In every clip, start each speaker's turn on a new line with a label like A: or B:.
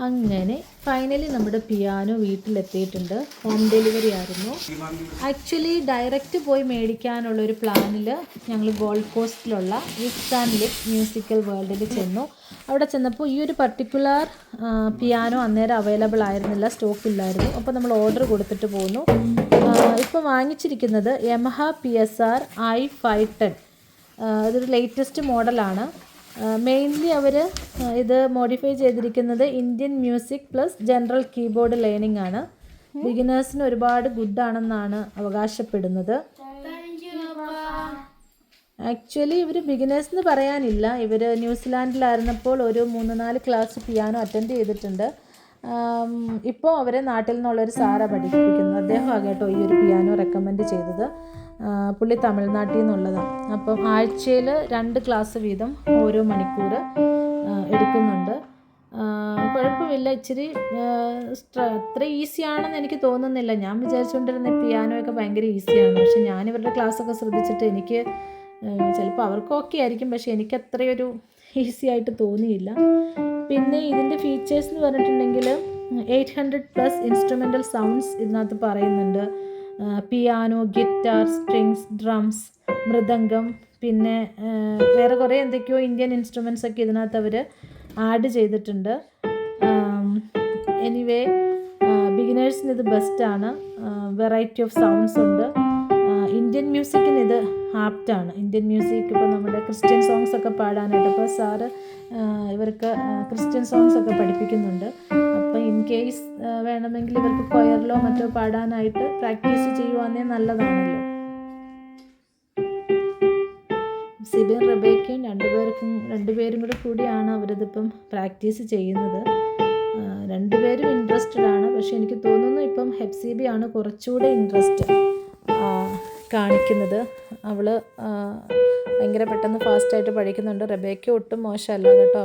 A: അങ്ങനെ ഫൈനലി നമ്മുടെ പിയാനോ വീട്ടിലെത്തിയിട്ടുണ്ട്. ഹോം ഡെലിവറി ആയിരുന്നു. ആക്ച്വലി ഡയറക്റ്റ് പോയി മേടിക്കാനുള്ളൊരു പ്ലാനിൽ ഞങ്ങൾ ഗോൾഡ് കോസ്റ്റിലുള്ള വിക്സ് ആൻഡ് ലിപ് മ്യൂസിക്കൽ വേൾഡിൽ ചെന്നു. അവിടെ ചെന്നപ്പോൾ ഈ ഒരു പർട്ടിക്കുലർ പിയാനോ അന്നേരം അവൈലബിൾ ആയിരുന്നില്ല, സ്റ്റോക്ക് ഇല്ലായിരുന്നു. അപ്പോൾ നമ്മൾ ഓർഡർ കൊടുത്തിട്ട് പോന്നു. ഇപ്പോൾ വാങ്ങിച്ചിരിക്കുന്നത് യമഹ PSR i510. ഇതൊരു ലേറ്റസ്റ്റ് മോഡലാണ്. മെയിൻലി അവർ ഇത് മോഡിഫൈ ചെയ്തിരിക്കുന്നത് Indian music plus general keyboard learning ആണ്. ബിഗിനേഴ്സിന് ഒരുപാട് ഗുഡാണെന്നാണ് അവകാശപ്പെടുന്നത്. ആക്ച്വലി ഇവർ ബിഗിനേഴ്സ് എന്ന് പറയാനില്ല. ഇവർ ന്യൂസിലാൻഡിലായിരുന്നപ്പോൾ ഒരു 3-4 ക്ലാസ് പിയാനോ അറ്റൻഡ് ചെയ്തിട്ടുണ്ട്. ഇപ്പോൾ അവരെ നാട്ടിൽ നിന്നുള്ളൊരു സാറാണ് പഠിപ്പിക്കുന്നത്. അദ്ദേഹമാണ് കേട്ടോ ഈ ഒരു പിയാനോ റെക്കമെൻഡ് ചെയ്തത്. പുള്ളി തമിഴ്നാട്ടിൽ നിന്നുള്ളതാണ്. അപ്പം ആഴ്ചയിൽ 2 ക്ലാസ് വീതം ഓരോ മണിക്കൂർ എടുക്കുന്നുണ്ട്. കുഴപ്പമില്ല. ഇച്ചിരി അത്ര ഈസിയാണെന്ന് എനിക്ക് തോന്നുന്നില്ല. ഞാൻ വിചാരിച്ചുകൊണ്ടിരുന്ന പിയാനോയൊക്കെ ഭയങ്കര ഈസിയാണ്. പക്ഷെ ഞാനിവരുടെ ക്ലാസ്സൊക്കെ ശ്രദ്ധിച്ചിട്ട് എനിക്ക് ചിലപ്പോൾ അവർക്ക് ഓക്കെ ആയിരിക്കും, പക്ഷേ എനിക്ക് അത്രയൊരു ഈസി ആയിട്ട് തോന്നിയില്ല. പിന്നെ ഇതിൻ്റെ ഫീച്ചേഴ്സ് എന്ന് പറഞ്ഞിട്ടുണ്ടെങ്കിൽ 800+ ഇൻസ്ട്രുമെൻ്റൽ സൗണ്ട്സ് ഇതിനകത്ത് പറയുന്നുണ്ട്. Piano, guitar, strings, drums, mridangam, പിന്നെ വേറെ കുറേ എന്തൊക്കെയോ ഇന്ത്യൻ ഇൻസ്ട്രുമെൻറ്റ്സ് ഒക്കെ ഇതിനകത്ത് അവർ ആഡ് ചെയ്തിട്ടുണ്ട്. എനിവേ ബിഗിനേഴ്സിന് ഇത് ബെസ്റ്റാണ്. വെറൈറ്റി ഓഫ് സൗണ്ട്സ് ഉണ്ട്. ഇന്ത്യൻ മ്യൂസിക്കിന് ഇത് ആപ്റ്റാണ്. ഇന്ത്യൻ മ്യൂസിക് ഇപ്പോൾ നമ്മുടെ ക്രിസ്ത്യൻ സോങ്സ് ഒക്കെ പാടാനായിട്ട് ഇപ്പോൾ സാറ് ഇവർക്ക് ക്രിസ്ത്യൻ സോങ്സ് ഒക്കെ പഠിപ്പിക്കുന്നുണ്ട്. അപ്പോൾ ഇൻ കേസ് വേണമെങ്കിൽ ഇവർക്ക് കൊയറിലോ മറ്റോ പാടാനായിട്ട് പ്രാക്ടീസ് ചെയ്യുവാന്നേ നല്ലതാണല്ലോ. സിബിൻ റബേക്കയും രണ്ടുപേരും കൂടിയാണ് അവരിതിപ്പം പ്രാക്ടീസ് ചെയ്യുന്നത്. രണ്ടുപേരും ഇൻട്രസ്റ്റഡ് ആണ്. പക്ഷേ എനിക്ക് തോന്നുന്നു ഇപ്പം ഹെപ്സിബയാണ് കുറച്ചുകൂടെ ഇൻട്രസ്റ്റ് കാണിക്കുന്നത്. അവൾ ഭയങ്കര പെട്ടെന്ന് ഫാസ്റ്റായിട്ട് പഠിക്കുന്നുണ്ട്. റബേക്ക ഒട്ടും മോശമല്ല കേട്ടോ.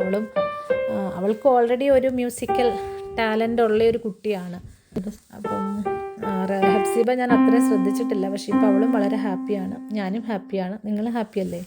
A: അവൾക്ക് ഓൾറെഡി ഒരു മ്യൂസിക്കൽ ടാലൻ്റ് ഉള്ള ഒരു കുട്ടിയാണ്. അപ്പം ഹെപ്സിബ ഞാൻ അത്രയും ശ്രദ്ധിച്ചിട്ടില്ല. പക്ഷേ ഇപ്പോൾ അവളും വളരെ ഹാപ്പിയാണ്. ഞാനും ഹാപ്പിയാണ്. നിങ്ങൾ ഹാപ്പിയല്ലേ?